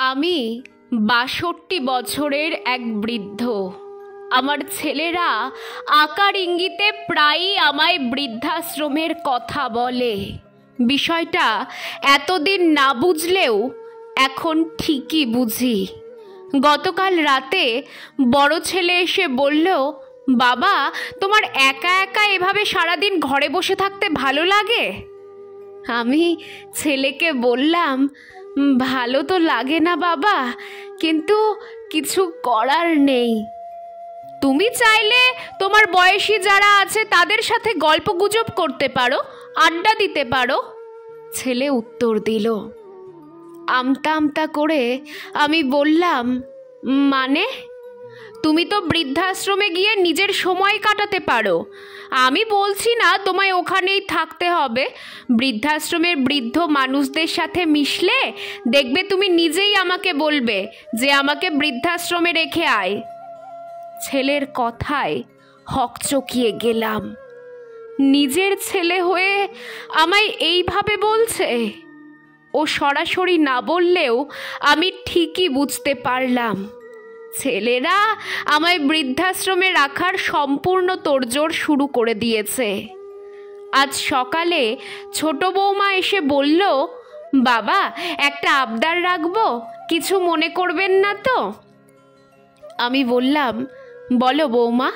আমি ৬২ বছরের এক বৃদ্ধ। আমার ছেলেরা আকার ইঙ্গিতে প্রায়ই আমায় বৃদ্ধাশ্রমের কথা বলে। বিষয়টা এতদিন না বুঝলেও এখন ঠিকই বুঝি। গতকাল রাতে বড় ছেলে এসে বলল, বাবা, তোমার একা একা এভাবে সারাদিন ঘরে বসে থাকতে ভালো লাগে? আমি ছেলেকে বললাম, ভালো তো লাগে না বাবা, কিন্তু কিছু করার নেই। তুমি চাইলে তোমার বয়সী যারা আছে তাদের সাথে গল্পগুজব করতে পারো, আড্ডা দিতে পারো। ছেলে উত্তর দিল। আমতা আমতা করে আমি বললাম, মানে? তুমি তো বৃদ্ধাশ্রমে গিয়ে নিজের সময় কাটাতে পারো। আমি বলছি না তোমায় ওখানেই থাকতে হবে। বৃদ্ধাশ্রমের বৃদ্ধ মানুষদের সাথে মিশলে দেখবে তুমি নিজেই আমাকে বলবে যে আমাকে বৃদ্ধাশ্রমে রেখে আয়। ছেলের কথায় হকচকিয়ে গেলাম। নিজের ছেলে হয়ে আমায় এইভাবে বলছে। ও সরাসরি না বললেও আমি ঠিকই বুঝতে পারলাম ছেলেরা আমায় বৃদ্ধাশ্রমে রাখার সম্পূর্ণ তোড়জোড় শুরু করে দিয়েছে। আজ সকালে ছোট বৌমা এসে বলল, বাবা, একটা আবদার রাখবো, কিছু মনে করবেন না তো? আমি বললাম, বলো বৌমা।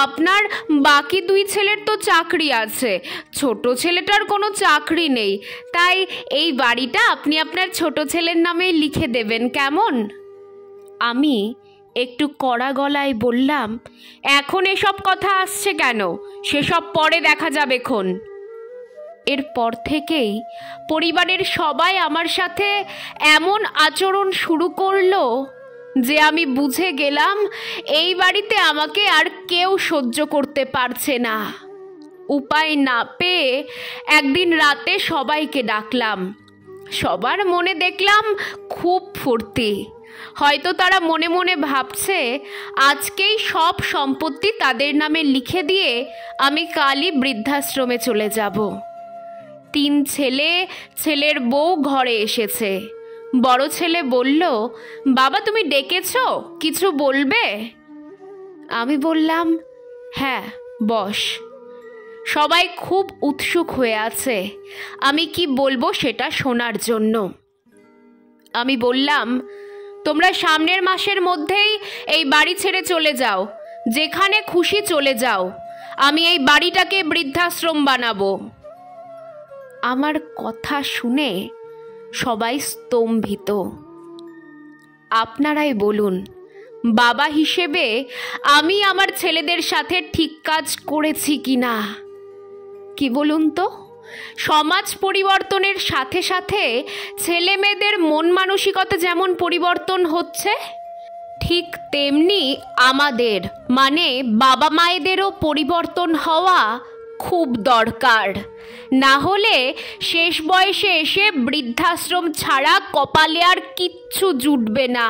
আপনার বাকি দুই ছেলের তো চাকরি আছে, ছোট ছেলেটার কোনো চাকরি নেই, তাই এই বাড়িটা আপনি আপনার ছোট ছেলের নামে লিখে দেবেন, কেমন? আমি একটু কড়া গলায় বললাম, এখন এসব কথা আসছে কেন? সেসব পরে দেখা যাবে খন। এরপর থেকেই পরিবারের সবাই আমার সাথে এমন আচরণ শুরু করলো যে আমি বুঝে গেলাম এই বাড়িতে আমাকে আর কেউ সহ্য করতে পারছে না। উপায় না পেয়ে একদিন রাতে সবাইকে ডাকলাম। সবার মনে দেখলাম খুব ফুর্তি। হয়তো তারা মনে মনে ভাবছে আজকেই সব সম্পত্তি তাদের নামে লিখে দিয়ে আমি কালই বৃদ্ধাশ্রমে চলে যাব। 3 ছেলে, ছেলের বউ ঘরে এসেছে। বড় ছেলে বলল, বাবা, তুমি ডেকেছো, কিছু বলবে? আমি বললাম, হ্যাঁ, বস। সবাই খুব উৎসুক হয়ে আছে আমি কি বলবো সেটা শোনার জন্য। আমি বললাম, তোমরা সামনের মাসের মধ্যেই এই বাড়ি ছেড়ে চলে যাও, যেখানে খুশি চলে যাও। আমি এই বাড়িটাকে বৃদ্ধাশ্রম বানাবো। আমার কথা শুনে সবাই স্তম্ভিত। আপনারাই বলুন, বাবা হিসেবে আমি আমার ছেলেদের সাথে ঠিক কাজ করেছি কিনা? কি বলুন তো? সমাজ পরিবর্তনের সাথে সাথে ছেলে মেয়েদের মন মানসিকতা যেমন পরিবর্তন হচ্ছে, ঠিক তেমনি আমাদের মানে বাবা মায়েদেরও পরিবর্তন হওয়া খুব দরকার। না হলে শেষ বয়সে এসে বৃদ্ধাশ্রম ছাড়া কপালে আর কিচ্ছু জুটবে না।